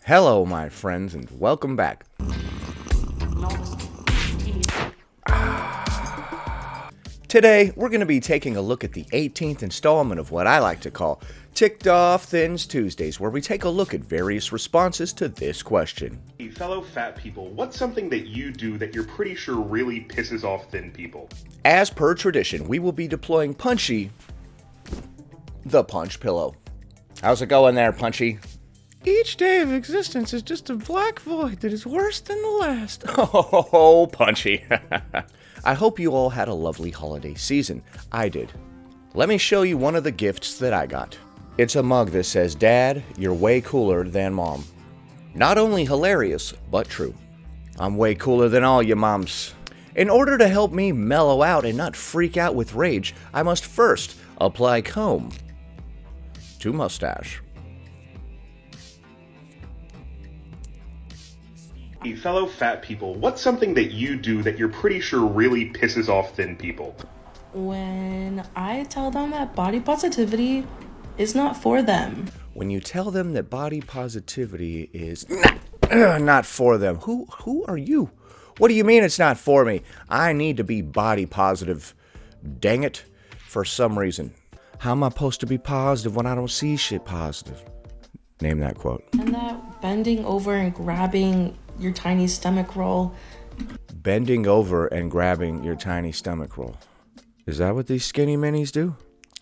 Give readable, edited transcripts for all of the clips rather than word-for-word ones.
Hello, my friends, and welcome back. Today, we're going to be taking a look at the 18th installment of what I like to call Ticked Off Thins Tuesdays, where we take a look at various responses to this question. Hey, fellow fat people, what's something that you do that you're pretty sure really pisses off thin people? As per tradition, we will be deploying Punchy, the punch pillow. How's it going there, Punchy? Each day of existence is just a black void that is worse than the last. Oh, Punchy. I hope you all had a lovely holiday season. I did. Let me show you one of the gifts that I got. It's a mug that says, "Dad, you're way cooler than Mom." Not only hilarious, but true. I'm way cooler than all you moms. In order to help me mellow out and not freak out with rage, I must first apply comb to mustache. Hey, fellow fat people, what's something that you do that you're pretty sure really pisses off thin people? When I tell them that body positivity is not for them. When you tell them that body positivity is not for them, who are you? What do you mean it's not for me? I need to be body positive. Dang it, for some reason. How am I supposed to be positive when I don't see shit positive? Name that quote. And that bending over and grabbing your tiny stomach roll. Bending over and grabbing your tiny stomach roll. Is that what these skinny minis do?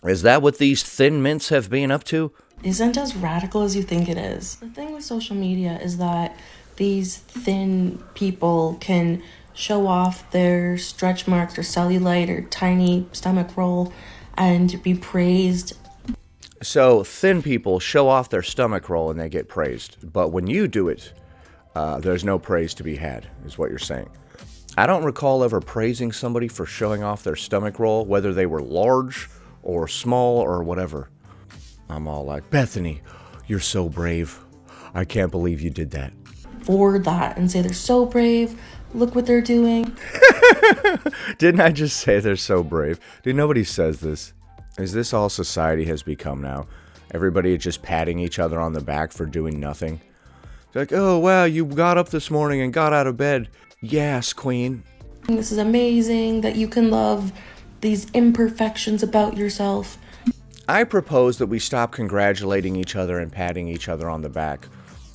Is that what these thin mints have been up to? Isn't as radical as you think it is. The thing with social media is that these thin people can show off their stretch marks or cellulite or tiny stomach roll and be praised. So thin people show off their stomach roll and they get praised. But when you do it, there's no praise to be had, is what you're saying. I don't recall ever praising somebody for showing off their stomach roll, whether they were large or small or whatever. I'm all like, "Bethany, you're so brave. I can't believe you did that." For that and say they're so brave, look what they're doing. Didn't I just say they're so brave? Dude, nobody says this. Is this all society has become now? Everybody is just patting each other on the back for doing nothing. It's like, "Oh, wow, you got up this morning and got out of bed. Yes, queen." This is amazing that you can love these imperfections about yourself. I propose that we stop congratulating each other and patting each other on the back.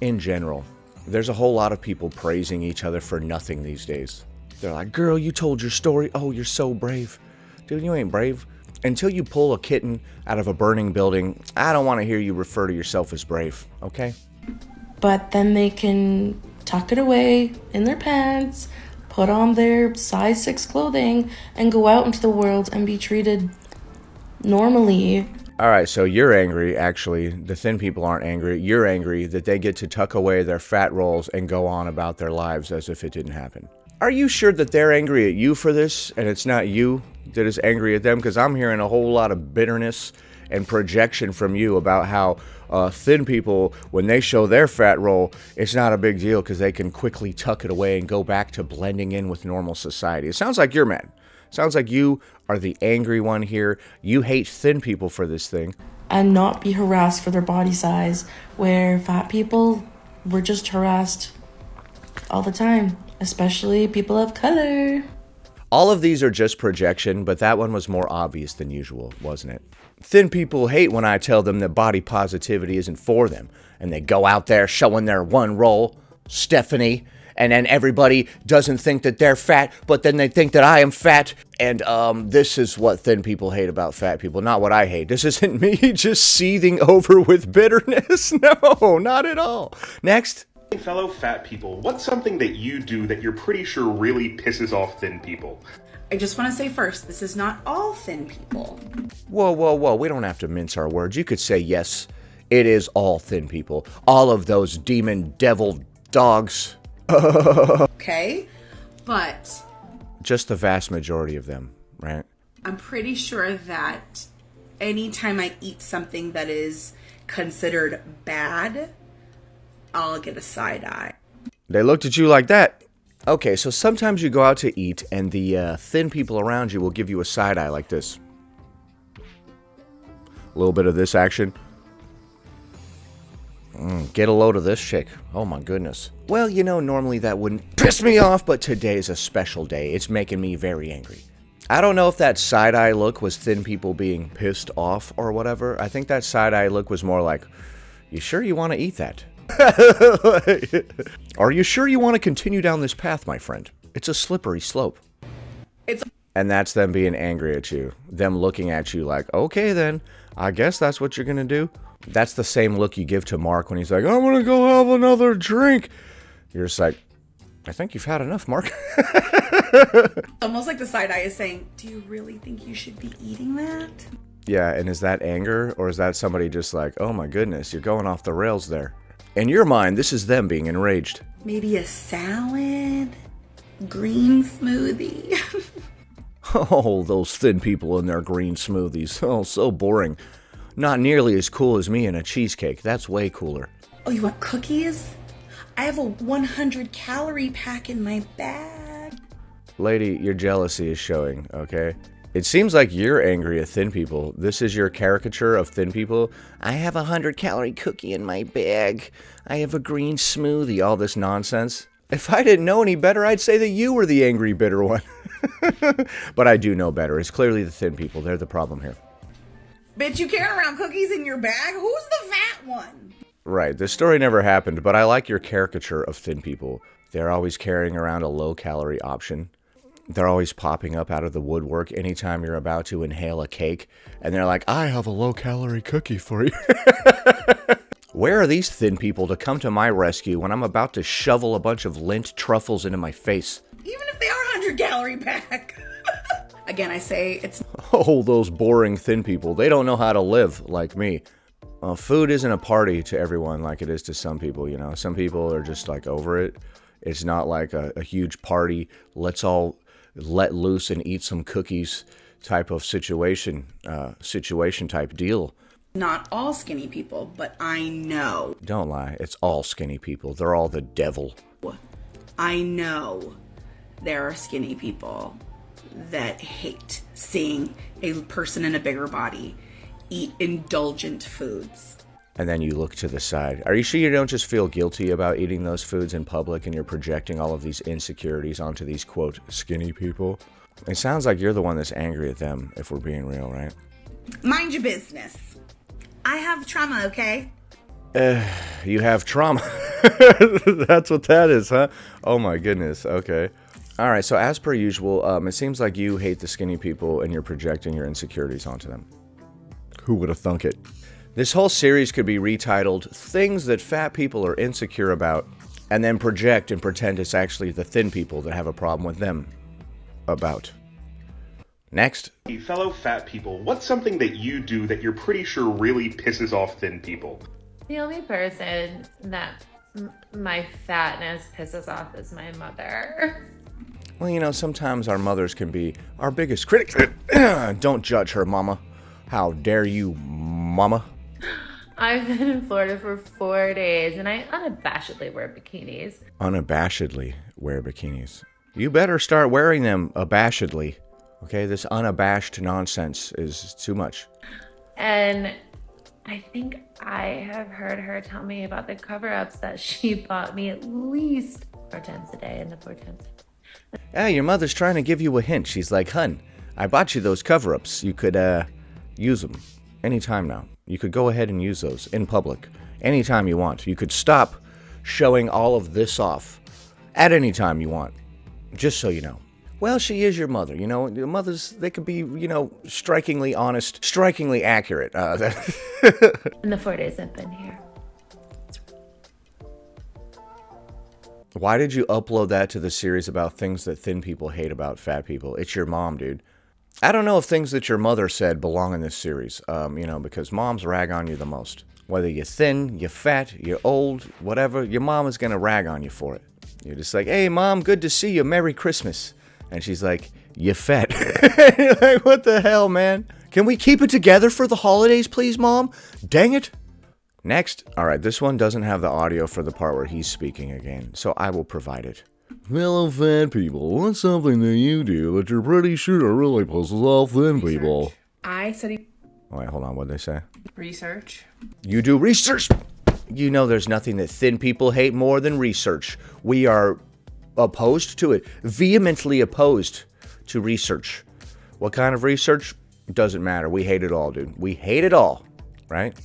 In general, there's a whole lot of people praising each other for nothing these days. They're like, "Girl, you told your story. Oh, you're so brave." Dude, you ain't brave. Until you pull a kitten out of a burning building, I don't want to hear you refer to yourself as brave, okay? But then they can tuck it away in their pants, put on their size 6 clothing, and go out into the world and be treated normally. All right, so you're angry, actually. The thin people aren't angry. You're angry that they get to tuck away their fat rolls and go on about their lives as if it didn't happen. Are you sure that they're angry at you for this and it's not you that is angry at them? Because I'm hearing a whole lot of bitterness and projection from you about how thin people, when they show their fat roll, it's not a big deal because they can quickly tuck it away and go back to blending in with normal society. It sounds like you're mad. Sounds like you are the angry one here. You hate thin people for this thing. And not be harassed for their body size, where fat people were just harassed all the time, especially people of color. All of these are just projection, but that one was more obvious than usual, wasn't it? Thin people hate when I tell them that body positivity isn't for them, and they go out there showing their one roll, Stephanie, and then everybody doesn't think that they're fat, but then they think that I am fat, and this is what thin people hate about fat people, not what I hate. This isn't me just seething over with bitterness. No, not at all. Next. Hey, fellow fat people, what's something that you do that you're pretty sure really pisses off thin people? I just want to say first, this is not all thin people. Whoa. We don't have to mince our words. You could say, yes, it is all thin people. All of those demon devil dogs. Okay? But Just the vast majority of them, right? I'm pretty sure that anytime I eat something that is considered bad, I'll get a side eye. They looked at you like that. Okay, so sometimes you go out to eat and the thin people around you will give you a side eye like this. A little bit of this action. Get a load of this chick. Oh my goodness. Well, you know, normally that wouldn't piss me off, but today's a special day. It's making me very angry. I don't know if that side-eye look was thin people being pissed off or whatever. I think that side-eye look was more like, you sure you want to eat that? Are you sure you want to continue down this path, my friend? It's a slippery slope. And that's them being angry at you. Them looking at you like, okay then, I guess that's what you're going to do. That's the same look you give to Mark when he's like, I'm going to go have another drink. You're just like, I think you've had enough, Mark. Almost like the side eye is saying, do you really think you should be eating that? Yeah, and is that anger, or is that somebody just like, oh my goodness, you're going off the rails there? In your mind, this is them being enraged. Maybe a salad? Green smoothie? Oh, those thin people in their green smoothies. Oh, so boring. Not nearly as cool as me in a cheesecake. That's way cooler. Oh, you want cookies? I have a 100-calorie pack in my bag. Lady, your jealousy is showing, okay? It seems like you're angry at thin people. This is your caricature of thin people. I have a 100-calorie cookie in my bag. I have a green smoothie. All this nonsense. If I didn't know any better, I'd say that you were the angry, bitter one. But I do know better. It's clearly the thin people. They're the problem here. Bitch, you carry around cookies in your bag? Who's the fat one? Right, this story never happened, but I like your caricature of thin people. They're always carrying around a low-calorie option. They're always popping up out of the woodwork anytime you're about to inhale a cake, and they're like, I have a low-calorie cookie for you. Where are these thin people to come to my rescue when I'm about to shovel a bunch of Lindt truffles into my face? Even if they are 100-calorie pack. Again, I say it's... Oh, those boring thin people. They don't know how to live like me. Food isn't a party to everyone like it is to some people, you know. Some people are just like over it. It's not like a huge party. Let's all let loose and eat some cookies type of situation type deal. Not all skinny people, but I know. Don't lie. It's all skinny people. They're all the devil. I know there are skinny people that hate seeing a person in a bigger body eat indulgent foods. And then you look to the side. Are you sure you don't just feel guilty about eating those foods in public and you're projecting all of these insecurities onto these, quote, skinny people? It sounds like you're the one that's angry at them, if we're being real, right? Mind your business. I have trauma, okay? You have trauma. That's what that is, huh? Oh my goodness, okay. All right, so as per usual, it seems like you hate the skinny people and you're projecting your insecurities onto them. Who would have thunk it? This whole series could be retitled Things That Fat People Are Insecure About, and then project and pretend it's actually the thin people that have a problem with them about. Next. Fellow fat people, what's something that you do that you're pretty sure really pisses off thin people? The only person that my fatness pisses off is my mother. Well, you know, sometimes our mothers can be our biggest critics. Don't judge her, mama. How dare you, mama? I've been in Florida for 4 days, and I unabashedly wear bikinis. Unabashedly wear bikinis. You better start wearing them abashedly. Okay, this unabashed nonsense is too much. And I think I have heard her tell me about the cover-ups that she bought me at least 4 times a day in the 4 times. Yeah, your mother's trying to give you a hint. She's like, hun, I bought you those cover-ups. You could, use them anytime now. You could go ahead and use those in public anytime you want. You could stop showing all of this off at any time you want, just so you know. Well, she is your mother, you know. Your mothers, they could be, you know, strikingly honest, strikingly accurate. In the 4 days I've been here. Why did you upload that to the series about things that thin people hate about fat people? It's your mom, dude. I don't know if things that your mother said belong in this series, you know, because moms rag on you the most. Whether you're thin, you're fat, you're old, whatever, your mom is going to rag on you for it. You're just like, hey, Mom, good to see you. Merry Christmas. And she's like, you're fat. You're like, what the hell, man? Can we keep it together for the holidays, please, Mom? Dang it. Next. All right, this one doesn't have the audio for the part where he's speaking again, so I will provide it. Fellow fat people, what's something that you do that you're pretty sure really pisses off thin people? I study Oh, wait, hold on. What'd they say? research. You do research. You know there's nothing that thin people hate more than research. We are opposed to it. Vehemently opposed to research. What kind of research? Doesn't matter. We hate it all, dude. We hate it all. Right?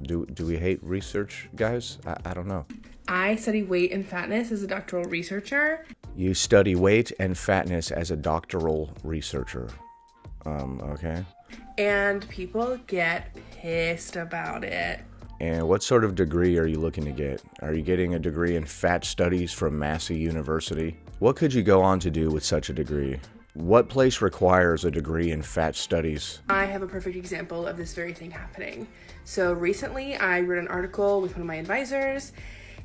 Do we hate research, guys? I don't know. I study weight and fatness as a doctoral researcher. You study weight and fatness as a doctoral researcher. Okay. And people get pissed about it. And what sort of degree are you looking to get? Are you getting a degree in fat studies from Massey University? What could you go on to do with such a degree? What place requires a degree in fat studies? I have a perfect example of this very thing happening. So recently I wrote an article with one of my advisors,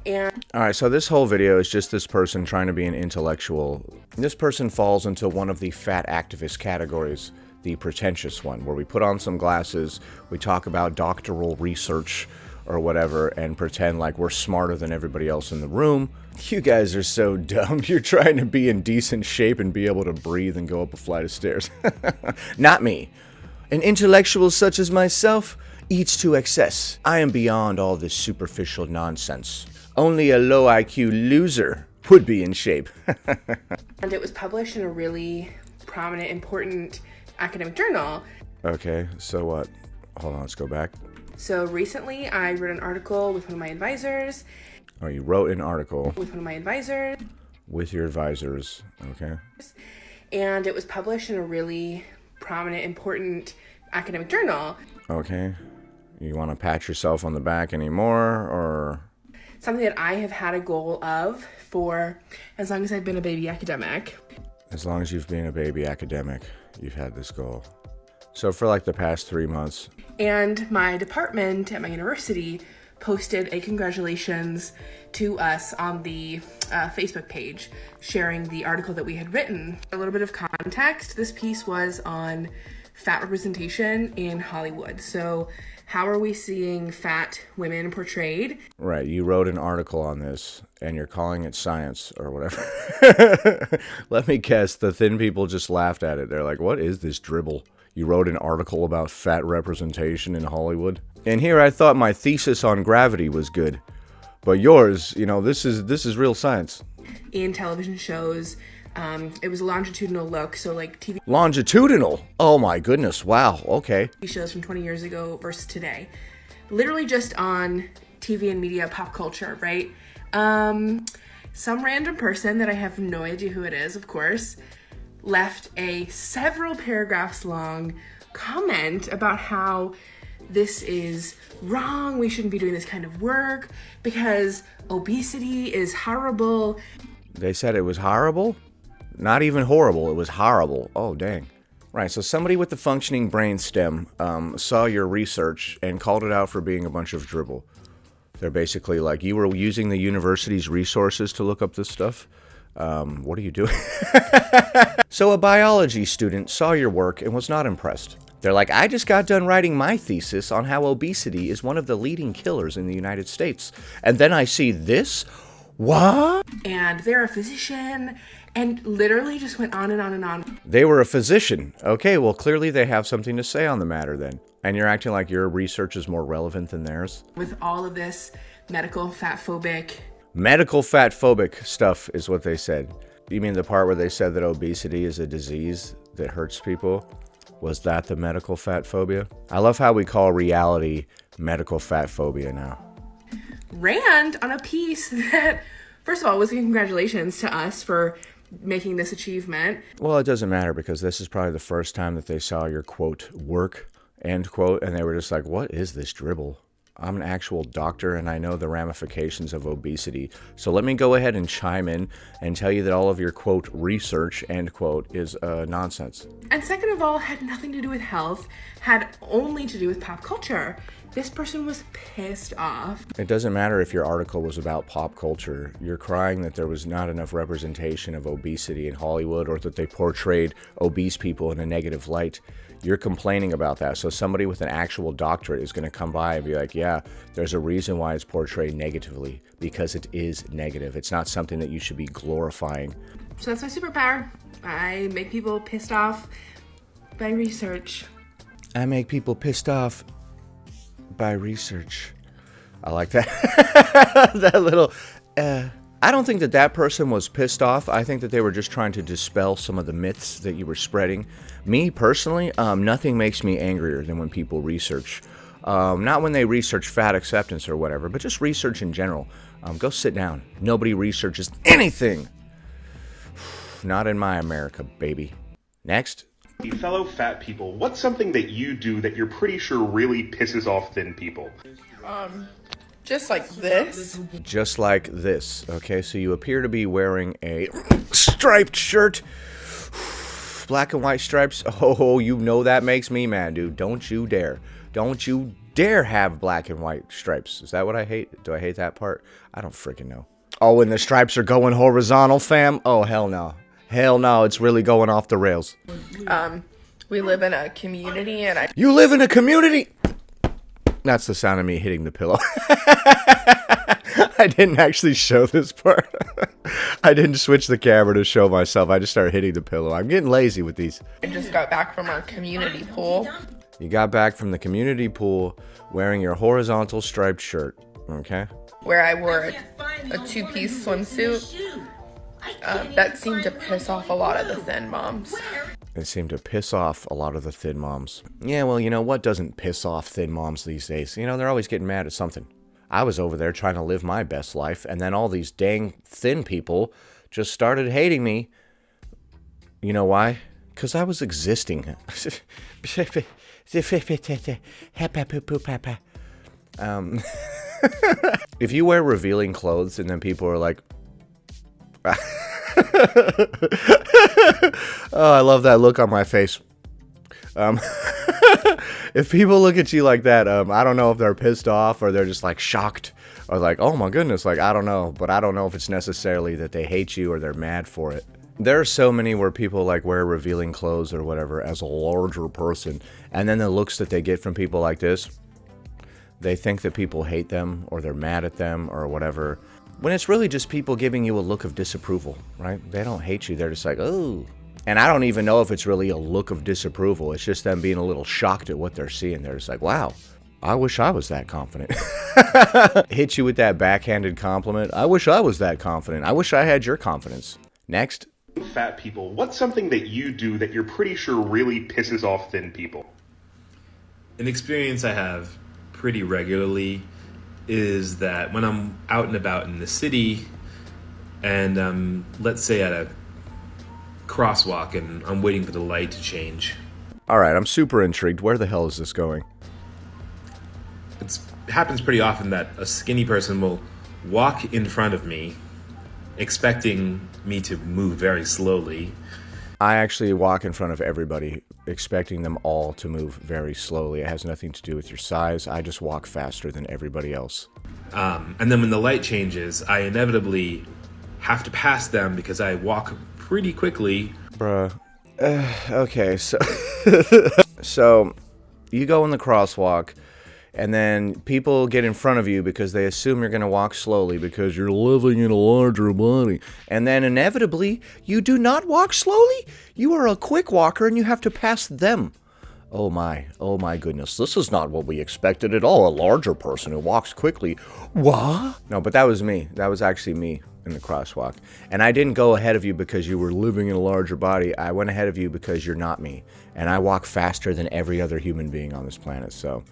and Alright, so this whole video is just this person trying to be an intellectual. This person falls into one of the fat activist categories, the pretentious one, where we put on some glasses, we talk about doctoral research or whatever, and pretend like we're smarter than everybody else in the room. You guys are so dumb. You're trying to be in decent shape and be able to breathe and go up a flight of stairs. Not me. An intellectual such as myself eats to excess. I am beyond all this superficial nonsense. Only a low IQ loser would be in shape. and it was published in a really prominent, important academic journal. Okay, so what? Hold on, let's go back. So recently I wrote an article with one of my advisors. Oh, you wrote an article With one of my advisors. with your advisors, okay? And it was published in a really prominent, important academic journal. Okay. You want to pat yourself on the back anymore, or? Something that I have had a goal of for as long as I've been a baby academic. As long as you've been a baby academic, you've had this goal. So for like the past 3 months. And my department at my university posted a congratulations to us on the Facebook page, sharing the article that we had written. A little bit of context, this piece was on fat representation in Hollywood. So how are we seeing fat women portrayed? Right, you wrote an article on this, and you're calling it science or whatever. Let me guess, the thin people just laughed at it. They're like, what is this dribble? You wrote an article about fat representation in Hollywood? And here I thought my thesis on gravity was good. But yours, you know, this is real science. In television shows, it was a longitudinal look, so like TV Longitudinal? Oh my goodness, wow, okay. shows from 20 years ago versus today. Literally just on TV and media pop culture, right? Some random person that I have no idea who it is, of course, left a several paragraphs long comment about how this is wrong, we shouldn't be doing this kind of work because obesity is horrible. They said it was horrible? Not even horrible, it was horrible. Oh, dang. Right, so somebody with the functioning brainstem saw your research and called it out for being a bunch of dribble. They're basically like, you were using the university's resources to look up this stuff? What are you doing? So a biology student saw your work and was not impressed. They're like, I just got done writing my thesis on how obesity is one of the leading killers in the United States. And then I see this? What? And they're a physician, and literally just went on and on and on. They were a physician. Okay, well, clearly they have something to say on the matter then. And you're acting like your research is more relevant than theirs? With all of this medical fat-phobic. Medical fat-phobic stuff is what they said. You mean the part where they said that obesity is a disease that hurts people? Was that the medical fat phobia? I love how we call reality medical fat phobia now. Rant on a piece that, first of all, was a congratulations to us for making this achievement. Well, it doesn't matter because this is probably the first time that they saw your, quote, work, end quote, and they were just like, what is this dribble? I'm an actual doctor and I know the ramifications of obesity. So let me go ahead and chime in and tell you that all of your, quote, research, end quote, is nonsense. And second of all, had nothing to do with health, had only to do with pop culture. This person was pissed off. It doesn't matter if your article was about pop culture. You're crying that there was not enough representation of obesity in Hollywood or that they portrayed obese people in a negative light. You're complaining about that. So somebody with an actual doctorate is going to come by and be like, yeah, there's a reason why it's portrayed negatively, because it is negative. It's not something that you should be glorifying. So that's my superpower. I make people pissed off by research. I make people pissed off by research. I like that. That little... I don't think that that person was pissed off. I think that they were just trying to dispel some of the myths that you were spreading. Me, personally, nothing makes me angrier than when people research. Not when they research fat acceptance or whatever, but just research in general. Go sit down. Nobody researches anything. Not in my America, baby. Next. Fellow fat people, what's something that you do that you're pretty sure really pisses off thin people? Just like this. Just like this. Okay, so you appear to be wearing a striped shirt. Black and white stripes. Oh, you know that makes me mad, dude. Don't you dare. Don't you dare have black and white stripes. Is that what I hate? Do I hate that part? I don't freaking know. Oh, and the stripes are going horizontal, fam? Oh, hell no. Hell no, it's really going off the rails. We live in a community and You live in a community? That's the sound of me hitting the pillow. I didn't actually show this part. I didn't switch the camera to show myself. I just started hitting the pillow. I'm getting lazy with these. I just got back from our community pool. You got back from the community pool wearing your horizontal striped shirt, okay? Where I wore a two-piece swimsuit. That seemed to piss off a lot of the thin moms. It seemed to piss off a lot of the thin moms. Yeah, well, you know, what doesn't piss off thin moms these days? You know, they're always getting mad at something. I was over there trying to live my best life, and then all these dang thin people just started hating me. You know why? Because I was existing. If you wear revealing clothes and then people are like... Oh, I love that look on my face. If people look at you like that, I don't know if they're pissed off or they're just like shocked or like, oh my goodness, like I don't know. But I don't know if it's necessarily that they hate you or they're mad for it. There are so many where people like wear revealing clothes or whatever as a larger person, and then the looks that they get from people like this, they think that people hate them or they're mad at them or whatever, when it's really just people giving you a look of disapproval, right? They don't hate you, they're just like, oh. And I don't even know if it's really a look of disapproval. It's just them being a little shocked at what they're seeing. They're just like, wow, I wish I was that confident. Hit you with that backhanded compliment. I wish I was that confident. I wish I had your confidence. Next. Fat people, what's something that you do that you're pretty sure really pisses off thin people? An experience I have pretty regularly is that when I'm out and about in the city and let's say at a crosswalk and I'm waiting for the light to change. All right, I'm super intrigued. Where the hell is this going? It happens pretty often that a skinny person will walk in front of me expecting me to move very slowly. I actually walk in front of everybody, expecting them all to move very slowly. It has nothing to do with your size. I just walk faster than everybody else. And then when the light changes, I inevitably have to pass them because I walk pretty quickly. Bruh. Okay, so... So, you go in the crosswalk, and then people get in front of you because they assume you're going to walk slowly because you're living in a larger body. And then inevitably, you do not walk slowly. You are a quick walker and you have to pass them. Oh my goodness. This is not what we expected at all. A larger person who walks quickly. What? No, but that was me. That was actually me in the crosswalk. And I didn't go ahead of you because you were living in a larger body. I went ahead of you because you're not me. And I walk faster than every other human being on this planet, so...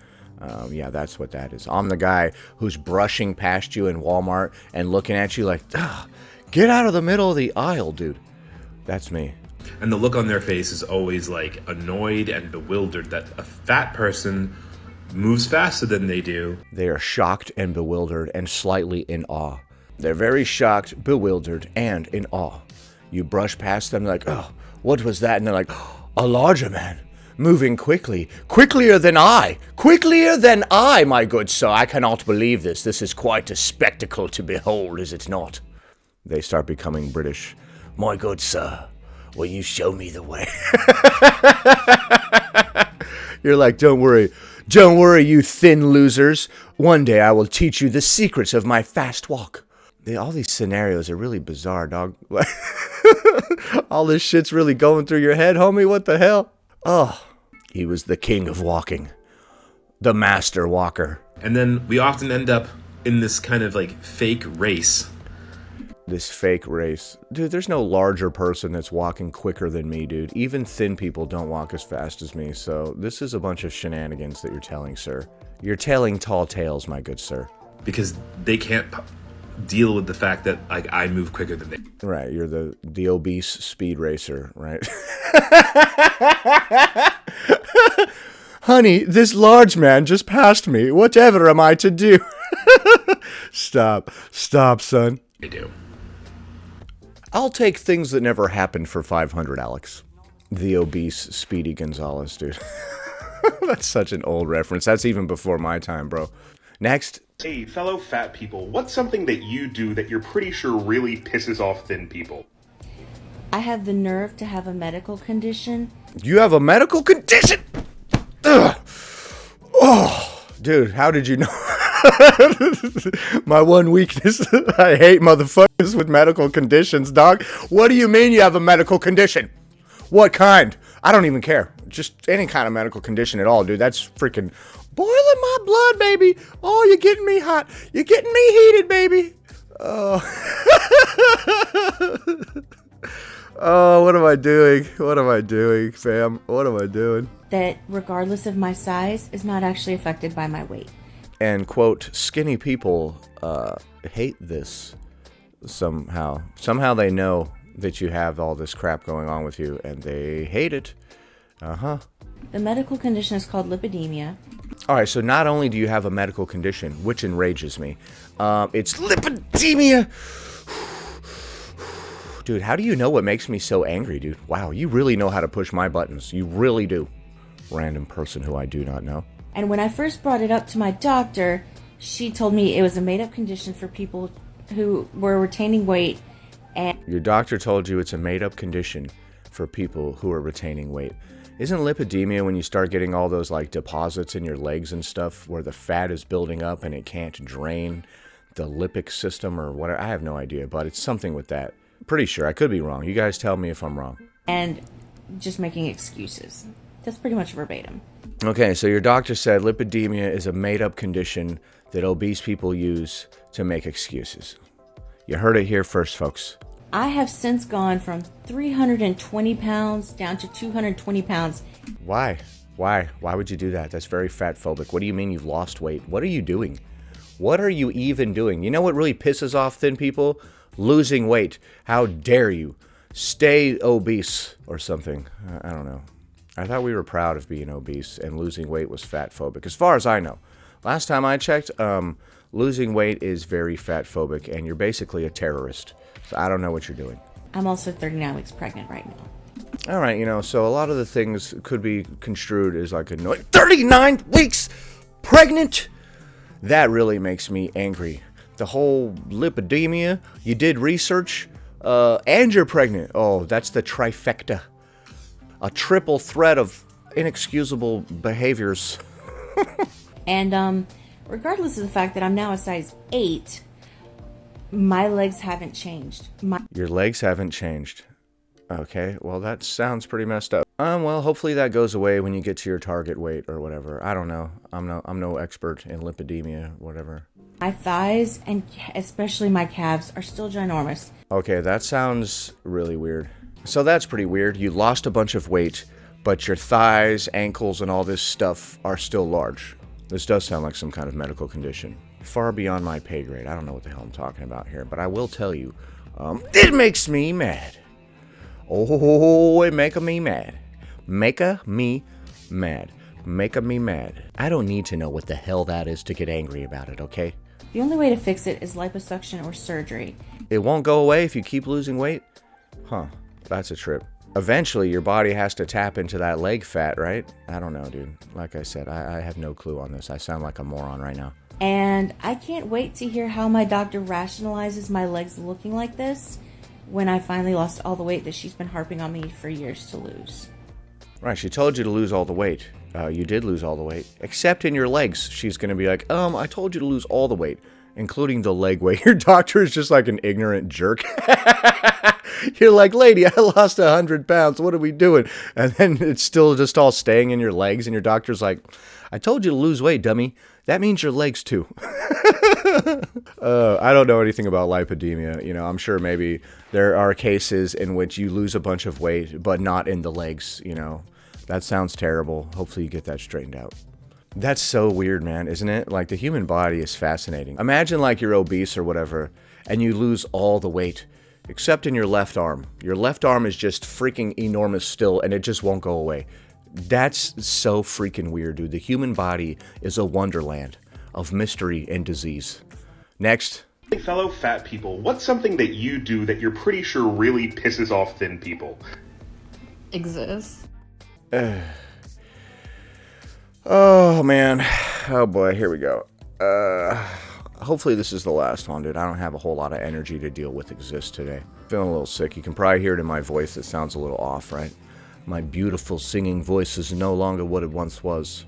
yeah, that's what that is. I'm the guy who's brushing past you in Walmart and looking at you like, get out of the middle of the aisle, dude. That's me. And the look on their face is always like annoyed and bewildered that a fat person moves faster than they do. They are shocked and bewildered and slightly in awe. They're very shocked, bewildered, and in awe. You brush past them like, oh, what was that? And they're like, a larger man. Moving quickly. Quicklier than I! Quicklier than I, my good sir! I cannot believe this. This is quite a spectacle to behold, is it not? They start becoming British. My good sir, will you show me the way? You're like, don't worry. Don't worry, you thin losers. One day I will teach you the secrets of my fast walk. All these scenarios are really bizarre, dog. All this shit's really going through your head, homie. What the hell? Oh, he was the king of walking. The master walker. And then we often end up in this kind of like fake race. This fake race. Dude, there's no larger person that's walking quicker than me, dude. Even thin people don't walk as fast as me, so this is a bunch of shenanigans that you're telling, sir. You're telling tall tales, my good sir. Because they can't deal with the fact that like I move quicker than they. Right, you're the obese speed racer, right? Honey, this large man just passed me. Whatever am I to do? Stop, son. They do. I'll take things that never happened for 500, Alex. The obese Speedy Gonzalez, dude. That's such an old reference. That's even before my time, bro. Next. Hey, fellow fat people, what's something that you do that you're pretty sure really pisses off thin people? I have the nerve to have a medical condition. You have a medical condition? Ugh. Oh, dude, how did you know? My one weakness. I hate motherfuckers with medical conditions, dog. What do you mean you have a medical condition? What kind? I don't even care. Just any kind of medical condition at all, dude. That's freaking boiling my blood, baby. Oh, you're getting me hot. You're getting me heated, baby. Oh. Oh, what am I doing? What am I doing, fam? What am I doing? That regardless of my size is not actually affected by my weight. And, quote, skinny people hate this somehow. Somehow they know that you have all this crap going on with you, and they hate it. Uh-huh. The medical condition is called lipidemia. All right, so not only do you have a medical condition, which enrages me, it's lipidemia. Dude, how do you know what makes me so angry, dude? Wow, you really know how to push my buttons. You really do. Random person who I do not know. And when I first brought it up to my doctor, she told me it was a made-up condition for people who were retaining weight. And your doctor told you it's a made-up condition for people who are retaining weight. Isn't lipidemia when you start getting all those like deposits in your legs and stuff where the fat is building up and it can't drain the lipic system or whatever? I have no idea, but it's something with that. Pretty sure. I could be wrong. You guys tell me if I'm wrong. And just making excuses. That's pretty much verbatim. Okay, so your doctor said lipidemia is a made-up condition that obese people use to make excuses. You heard it here first, folks. I have since gone from 320 pounds down to 220 pounds. Why? Why would you do that? That's very fat phobic. What do you mean you've lost weight? What are you doing? What are you even doing? You know what really pisses off thin people? Losing weight. How dare you? Stay obese or something. I don't know. I thought we were proud of being obese and losing weight was fat phobic. As far as I know. Last time I checked, losing weight is very fat phobic and you're basically a terrorist. So I don't know what you're doing. I'm also 39 weeks pregnant right now. All right, you know, so a lot of the things could be construed as like annoying. 39 weeks pregnant? That really makes me angry. The whole lipidemia, you did research, and you're pregnant. Oh, that's the trifecta. A triple threat of inexcusable behaviors. And regardless of the fact that I'm now a size 8, my legs haven't changed. Your legs haven't changed. Okay, well that sounds pretty messed up. Well, hopefully that goes away when you get to your target weight or whatever. I don't know. I'm no expert in lipidemia, whatever. My thighs and especially my calves are still ginormous. Okay, that sounds really weird. So that's pretty weird. You lost a bunch of weight, but your thighs, ankles, and all this stuff are still large. This does sound like some kind of medical condition. Far beyond my pay grade. I don't know what the hell I'm talking about here, but I will tell you, it makes me mad. Oh, it make me mad. Make-a me mad. Make me mad. I don't need to know what the hell that is to get angry about it, okay? The only way to fix it is liposuction or surgery. It won't go away if you keep losing weight? Huh, that's a trip. Eventually, your body has to tap into that leg fat, right? I don't know, dude. Like I said, I have no clue on this. I sound like a moron right now. And I can't wait to hear how my doctor rationalizes my legs looking like this when I finally lost all the weight that she's been harping on me for years to lose. Right, she told you to lose all the weight. You did lose all the weight. Except in your legs. She's going to be like, I told you to lose all the weight. including the leg weight. Your doctor is just like an ignorant jerk. You're like, lady, I lost 100 pounds. What are we doing? And then it's still just all staying in your legs. And your doctor's like, I told you to lose weight, dummy. That means your legs too. I don't know anything about lipodemia. You know, I'm sure maybe there are cases in which you lose a bunch of weight, but not in the legs. You know, that sounds terrible. Hopefully you get that straightened out. That's so weird, man, isn't it? Like, the human body is fascinating. Imagine like you're obese or whatever, and you lose all the weight, except in your left arm. Your left arm is just freaking enormous still, and it just won't go away. That's so freaking weird, dude. The human body is a wonderland of mystery and disease. Next. Hey, fellow fat people, what's something that you do that you're pretty sure really pisses off thin people? Exists. Oh, man. Oh, boy. Here we go. Hopefully this is the last one, dude. I don't have a whole lot of energy to deal with exist today. Feeling a little sick. You can probably hear it in my voice. It sounds a little off, right? My beautiful singing voice is no longer what it once was.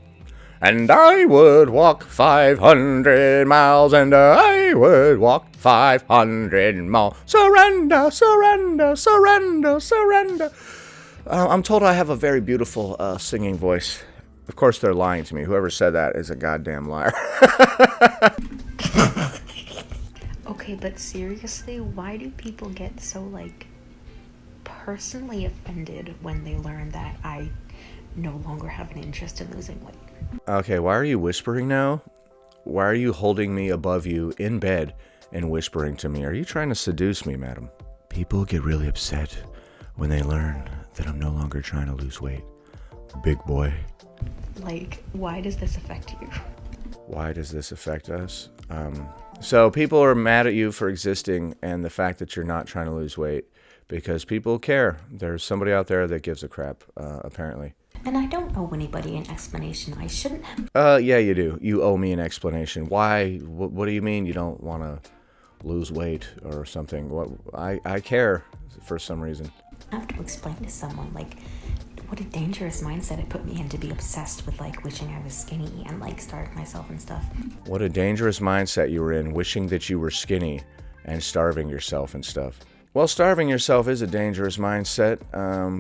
And I would walk 500 miles, and I would walk 500 miles. Surrender, surrender, surrender, surrender. I'm told I have a very beautiful singing voice. Of course, they're lying to me. Whoever said that is a goddamn liar. Okay, but seriously, why do people get so, like, personally offended when they learn that I no longer have an interest in losing weight? Okay, why are you whispering now? Why are you holding me above you in bed and whispering to me? Are you trying to seduce me, madam? People get really upset when they learn that I'm no longer trying to lose weight. Big boy. Like, why does this affect you? Why does this affect us? So people are mad at you for existing and the fact that you're not trying to lose weight because people care. There's somebody out there that gives a crap, apparently. And I don't owe anybody an explanation. I shouldn't have. Yeah, you do. You owe me an explanation. Why? What do you mean you don't want to lose weight or something? What? I care for some reason. I have to explain to someone, like, what a dangerous mindset it put me in to be obsessed with, like, wishing I was skinny and, like, starve myself and stuff. What a dangerous mindset you were in, wishing that you were skinny and starving yourself and stuff. Well, starving yourself is a dangerous mindset,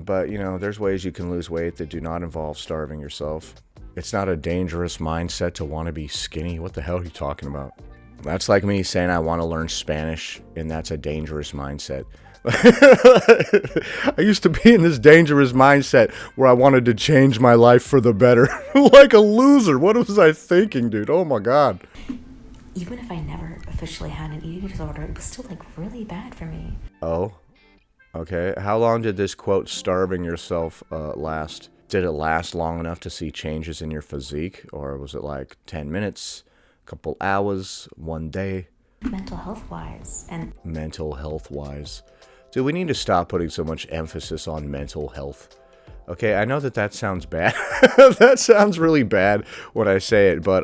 but, you know, there's ways you can lose weight that do not involve starving yourself. It's not a dangerous mindset to want to be skinny. What the hell are you talking about? That's like me saying I want to learn Spanish, and that's a dangerous mindset. I used to be in this dangerous mindset where I wanted to change my life for the better. Like a loser. What was I thinking, dude? Oh my God. Even if I never officially had an eating disorder, it was still, like, really bad for me. Oh, okay. How long did this, quote, starving yourself last? Did it last long enough to see changes in your physique? Or was it like 10 minutes, a couple hours, one day? Mental health-wise. And mental health-wise. Dude, we need to stop putting so much emphasis on mental health. Okay, I know that sounds bad. That sounds really bad when I say it, but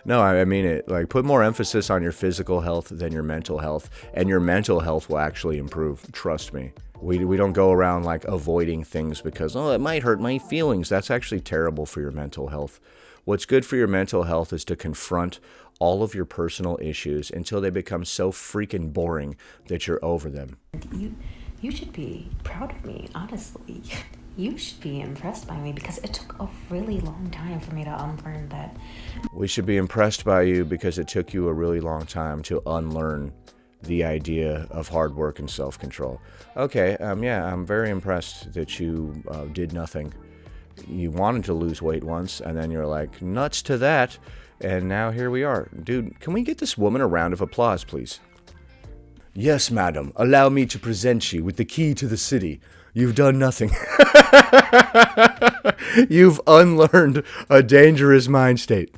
no, I mean it. Like, put more emphasis on your physical health than your mental health, and your mental health will actually improve. Trust me. We don't go around, like, avoiding things because, oh, it might hurt my feelings. That's actually terrible for your mental health. What's good for your mental health is to confront all of your personal issues until they become so freaking boring that you're over them. you should be proud of me, honestly. You should be impressed by me because it took a really long time for me to unlearn that. We should be impressed by you because it took you a really long time to unlearn the idea of hard work and self-control. Okay, yeah, I'm very impressed that you did nothing. You wanted to lose weight once, and then you're like, nuts to that, and now here we are. Dude, can we get this woman a round of applause, please? Yes, madam. Allow me to present you with the key to the city. You've done nothing. You've unlearned a dangerous mind state.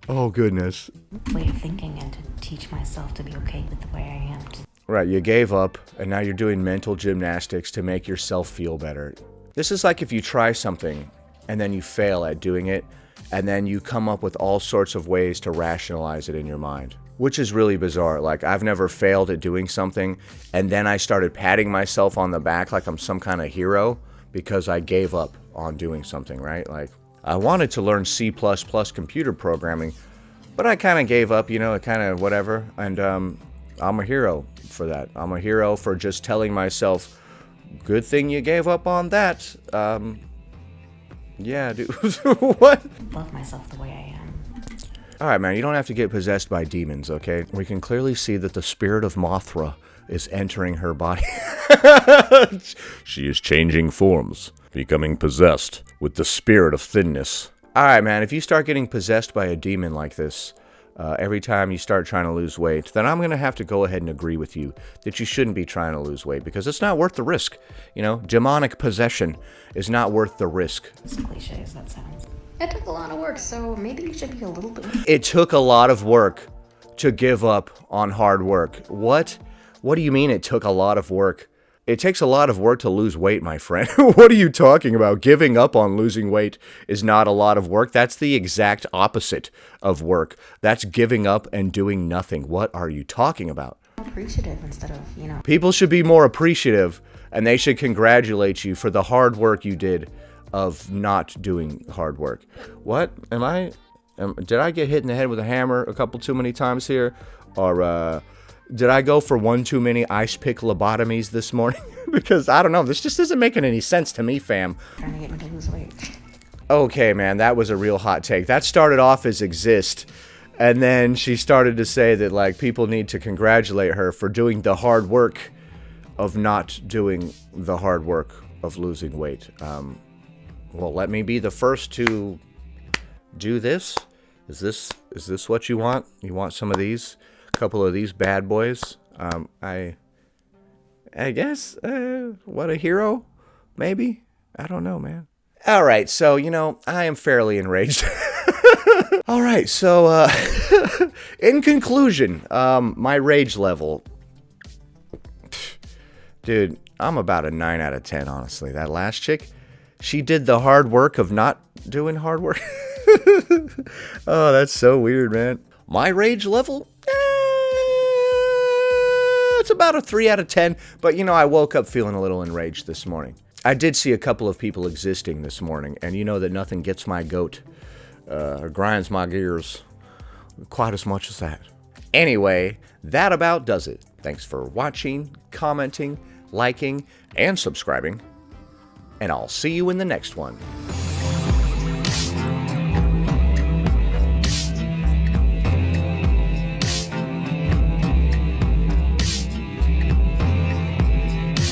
Oh, goodness. Way of thinking and to teach myself to be okay with the way I am. Right, you gave up, and now you're doing mental gymnastics to make yourself feel better. This is like if you try something, and then you fail at doing it, and then you come up with all sorts of ways to rationalize it in your mind. Which is really bizarre. Like, I've never failed at doing something, and then I started patting myself on the back like I'm some kind of hero because I gave up on doing something, right? Like, I wanted to learn C++ computer programming, But I kind of gave up, you know, kind of whatever. And I'm a hero for that. I'm a hero for just telling myself, good thing you gave up on that. Yeah, dude. What? Love myself the way I am. Alright, man, you don't have to get possessed by demons, okay? We can clearly see that the spirit of Mothra is entering her body. She is changing forms, becoming possessed with the spirit of thinness. Alright, man, if you start getting possessed by a demon like this, every time you start trying to lose weight, then I'm going to have to go ahead and agree with you that you shouldn't be trying to lose weight, because it's not worth the risk. You know, demonic possession is not worth the risk. As cliche as that sounds. It took a lot of work, so maybe you should be a little bit... It took a lot of work to give up on hard work. What? What do you mean it took a lot of work? It takes a lot of work to lose weight, my friend. What are you talking about? Giving up on losing weight is not a lot of work. That's the exact opposite of work. That's giving up and doing nothing. What are you talking about? appreciative instead of, you know... People should be more appreciative, and they should congratulate you for the hard work you did of not doing hard work. What? Did I get hit in the head with a hammer a couple too many times here? Or, did I go for one too many ice pick lobotomies this morning? Because, I don't know, this just isn't making any sense to me, fam. Trying to get me to lose weight. Okay, man, that was a real hot take. That started off as exist, and then she started to say that, like, people need to congratulate her for doing the hard work of not doing the hard work of losing weight. Well, let me be the first to do this. Is this what you want? You want some of these? A couple of these bad boys? I guess, what a hero? Maybe? I don't know, man. Alright, so, you know, I am fairly enraged. Alright, so, in conclusion, my rage level... Dude, I'm about a 9 out of 10, honestly. That last chick, she did the hard work of not doing hard work. Oh, that's so weird, man. My rage level? It's about a 3 out of 10, but, you know, I woke up feeling a little enraged this morning. I did see a couple of people existing this morning, and you know that nothing gets my goat, or grinds my gears quite as much as that. Anyway, that about does it. Thanks for watching, commenting, liking, and subscribing, and I'll see you in the next one.